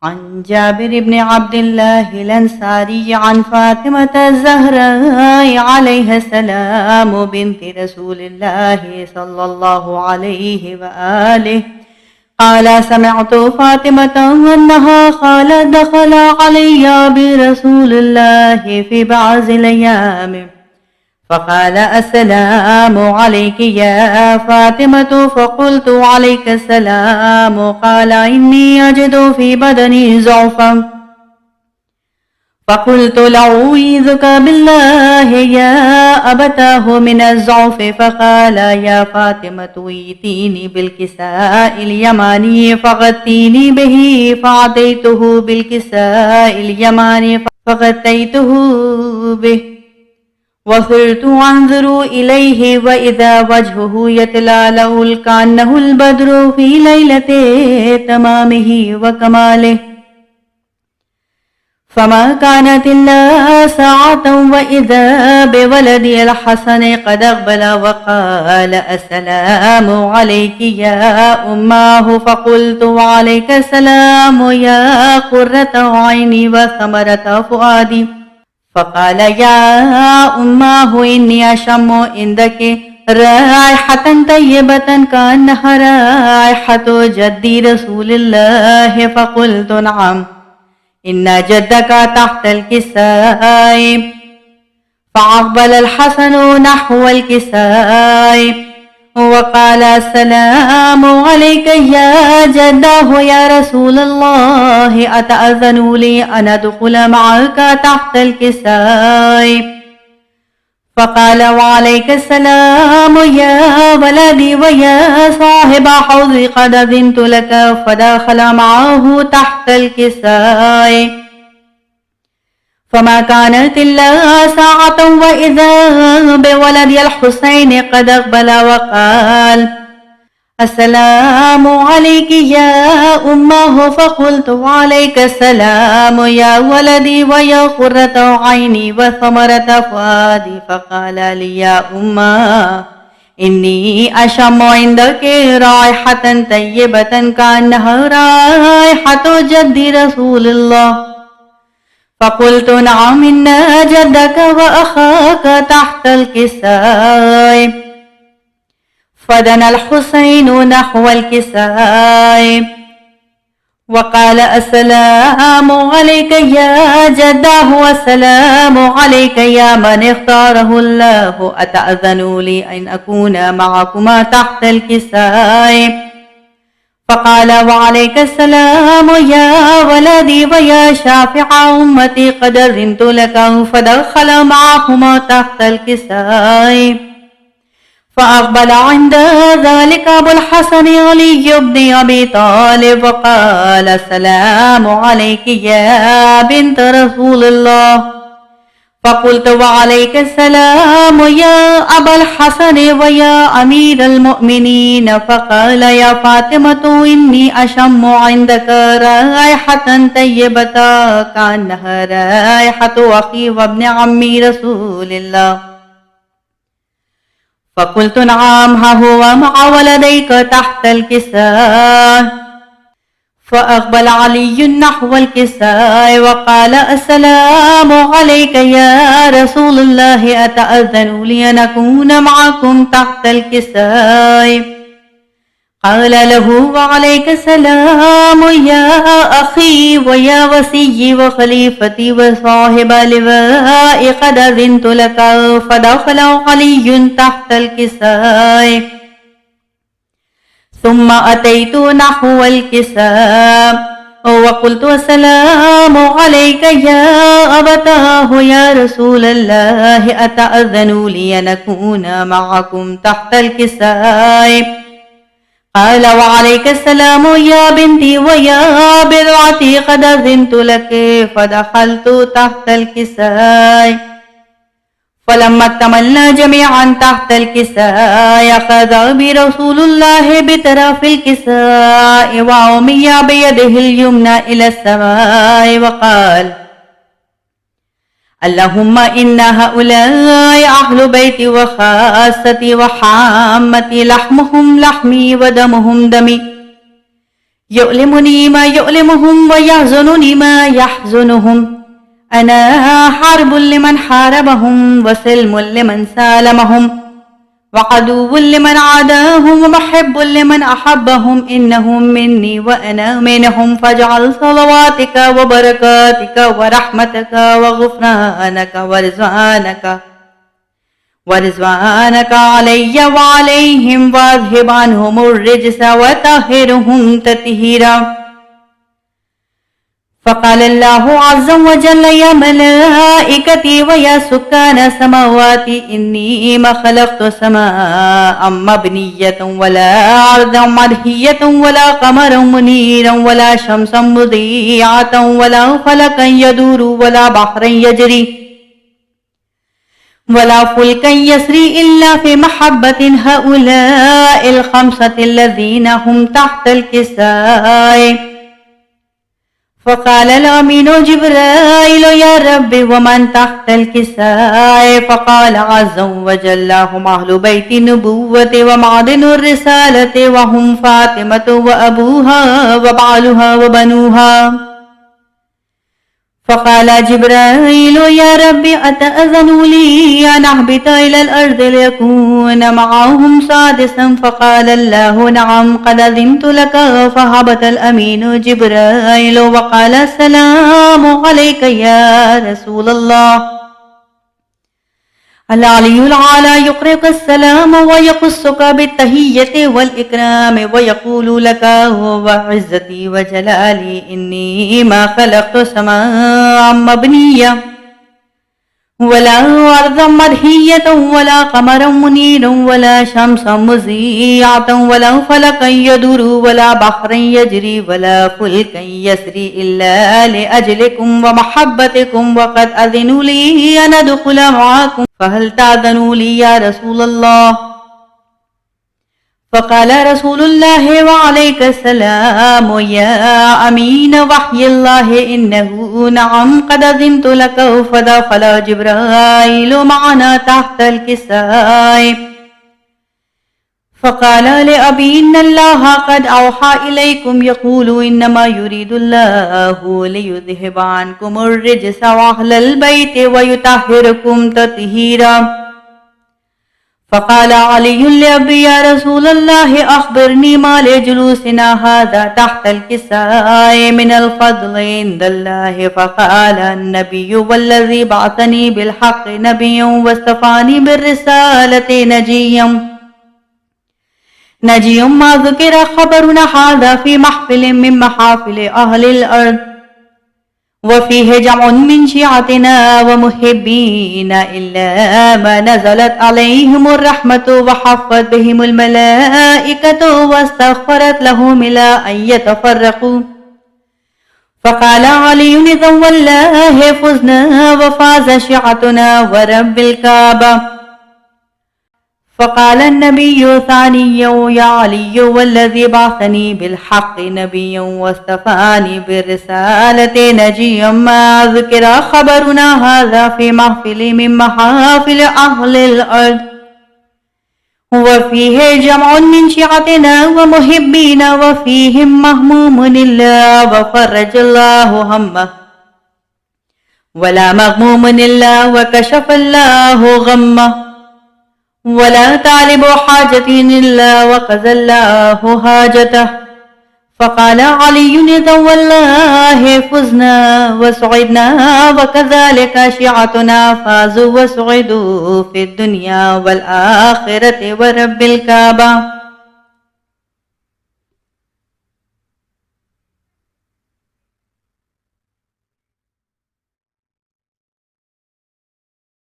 عن جابر بن عبد الله الأنصاري عن فاطمة الزهراء عليها السلام بنت رسول الله صلى الله عليه وآله قال: سمعت فاطمة أنها قالت: دخل علي برسول الله في بعض الأيام فقال: السلام عليك يا فاطمة. فقلت: عليك السلام. قال: إني أجد في بدني ضعفا. فقلت: لأعوذك بالله يا أبتاه من الضعف. فقال: يا فاطمة ائتيني بالكساء اليماني فغطيني به. فأتيته بالكساء اليماني فغطيته به وصرت أنظر إليه وإذا وجهه يتلألأ كأنه البدر في ليلة تمامه وكماله. فما كانت إلا ساعة وإذا بولدي الحسن قد أقبل وقال: السلام عليك يا أماه. فقلت: وعليك السلام يا قرة عيني وثمرة فؤادي. فقال: يا أماه إني أشم عندك رائحة طيبة كأنها رائحة جدي رسول الله. فقلت: نعم، إن جدك تحت الكساء. فأقبل الحسن نحو الكساء وقال: السلام عليك يا جداه يا رسول الله، أتأذن لي أن أدخل معك تحت الكساء؟ فقال: وعليك السلام يا ولدي ويا صاحب حوض، قد أذنت لك. فدخل معه تحت الكساء. فما كانت إلا ساعة وإذا بولدي الحسين قد أقبل وقال: السلام عليك يا أماه. فقلت: وعليك السلام يا ولدي ويا قرة عيني وثمرة فؤادي. فقال لي: يا أماه إني أشم عندك رائحة طيبة كأنها رائحة جد رسول الله. فقلت: نعم، إن جدك وأخاك تحت الكساء. فدنا الحسين نحو الكساء وقال: السلام عليك يا جداه، والسلام عليك يا من اختاره الله، أتأذن لي أن أكون معكما تحت الكساء؟ فقال: وعليك السلام يا ولدي ويا شافع أمتي، قد أذنت لك. فدخل معهما تحت الكساء. فأقبل عند ذلك أبو الحسن علي بن أبي طالب وقال: السلام عليك يا بنت رسول الله. فقلت: وعليك السلام يا أبا الحسن ويا أمير المؤمنين. فقال: يا فاطمة إني أشم عندك رائحة طيبة كأنها رائحة أخي وابن عمي رسول الله. فقلت: نعم، ها هو مع ولديك تحت الكساء. فأقبل علي نحو الكساء وقال: السلام عليك يا رسول الله، أتأذن لي أن أكون معكم تحت الكساء؟ قال له: وعليك السلام يا أخي ويا وصي وخليفتي وصاحب لواء، قد أذنت لك. فدخل علي تحت الكساء. ثم أتيت نحو الكساء وقلت: السلام عليك يا أبتاه يا رسول الله، أتأذن لي أن أكون معكم تحت الكساء؟ قال: وعليك السلام يا بنتي ويا بضعتي، قد أذنت لك. فدخلت تحت الكساء. فلما اكتملنا جميعا تحت الكساء، أخذ برسول الله بطرف الكساء وعمي بيده اليمنى إلى السماء وقال: اللهم إن هؤلاء أهل بيتي وخاصتي وحامتي، لحمهم لحمي ودمهم دمي، يؤلمني ما يؤلمهم ويحزنني ما يحزنهم أنا حرب لمن حاربهم وسلم لمن سالمهم وعدو لمن عاداهم ومحب لمن أحبهم إنهم مني وأنا منهم فاجعل صلواتك وبركاتك ورحمتك وغفرانك ورزوانك علي وعليهم واذهب عنهم الرجس وطهرهم تطهيرا. فقال الله عز وجل يا ملائكتي ويا سكان سماواتي إني ما خلقت سماء مبنية ولا أرضا مرهية ولا قمرا منيرا ولا شمسا مضيعة ولا فلكا يدور ولا بحرا يجري ولا فلكا يسري إلا في محبة هؤلاء الخمسة الذين هم تحت الكساء. فقال الأمين جبرائيل يا رب ومن تحت الكساء؟ فقال عز وجل هم أهل بيت النبوة ومعدن الرسالة وهم فاطمة وأبوها وبعلها وبنوها. فقال جبرائيل يا رب أتأذن لي أن أهبط إلى الأرض ليكون معهم سادسا؟ فقال الله نعم قد أذنت لك. فهبط الأمين جبرائيل وقال السلام عليك يا رسول الله. العلي العالى يقرئك السلام ويقصك بالتحية والإكرام ويقول لك وعزتي وجلالي إني ما خلقت سماء مبنية ولا أرضا مرهية ولا قمرا منيرا ولا شمسا مضيعة ولا فلكا يدور ولا بحرا يجري ولا فلكا يسري إلا لأجلكم ومحبتكم وقد أذنوا لي أن أدخل معكم فهل تأذنوا لي يا رسول الله؟ فقال رسول الله وعليك السلام يا أمين وحي الله إنه نعم قد أذنت لك. فدخل جبرائيل معنا تحت الكساء فقال لأبي إن الله قد أوحى إليكم يقول إنما يريد الله ليذهب عنكم الرجس وأهل البيت ويطهركم تطهيرا. فقال علي لأبي يا رسول الله أخبرني ما لجلوسنا هذا تحت الكساء من الفضل عند الله. فقال النبي والذي بعثني بالحق نبيا واصطفاني بالرسالة نجي ما ذكر خبرنا هذا في محفل من محافل أهل الأرض وفيه جمع من شيعتنا ومحبينا إلا ما نزلت عليهم الرحمة وحفت بهم الملائكة واستغفرت لهم إلى أن يتفرقوا. فقال علي إذا والله فزنا وفاز شيعتنا ورب الكعبة. فقال النبي ثانيا يا علي والذي بعثني بالحق نبيا واصطفاني بالرسالة نجيا ما ذكر خبرنا هذا في محفل من محافل أهل الأرض وفيه جمع من شيعتنا ومحبينا وفيهم مهموم الله وفرج الله همه ولا مغموم إلا وكشف الله غمه ولا طالب حاجة إلا وقضى الله حاجته. فقال علي إذا والله فزنا وسعدنا وكذلك شيعتنا فازوا وسعدوا في الدنيا والآخرة ورب الكعبة.